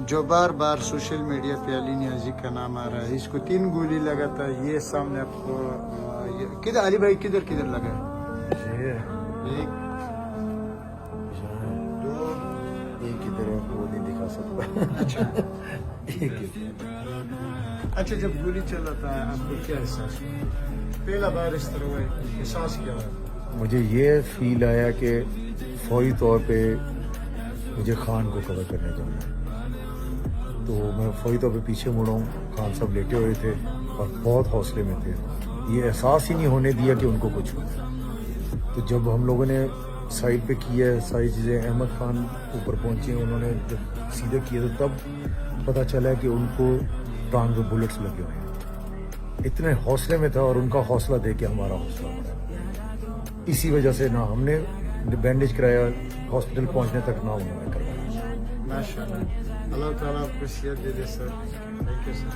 جو بار بار social media پہ علی نیازی کا نام آ رہا ہے، اس کو 3 گولی لگا تھا، یہ سامنے آپ کو کدھر علی بھائی کدھر لگا ہے؟ یہ ایک دو ایک ادھر ہے، وہ نہیں دکھا سکتا. اچھا ایک ادھر. اچھا، جب گولی چلا تھا آپ کو کیا احساس ہوا؟ پہلا بار اس طرح ہوا، احساس کیا ہوا؟ مجھے یہ فیل آیا کہ فوری طور پہ مجھے خان کو کور کرنا چاہیے. تو میں فوری طور پہ پیچھے مڑا ہوں. خان صاحب لیٹے ہوئے تھے اور بہت حوصلے میں تھے. یہ احساس ہی نہیں ہونے دیا کہ ان کو کچھ ہو. تو جب ہم لوگوں نے سائڈ پہ کیا ساری چیزیں، احمد خان اوپر پہنچے، انہوں نے جب سیدھے کیا تو تب پتہ چلا کہ ان کو ٹانگ پہ بلٹس لگے ہوئے ہیں. اتنے حوصلے میں تھا اور ان کا حوصلہ دیکھ کے ہمارا حوصلہ بڑھا. اسی وجہ سے نہ ہم نے بینڈیج کرایا ہاسپٹل پہنچنے تک، نہ انہوں نے کروایا. ماشاء اللہ، اللہ تعالیٰ آپ کو صحت دے دے سر. Thank you sir.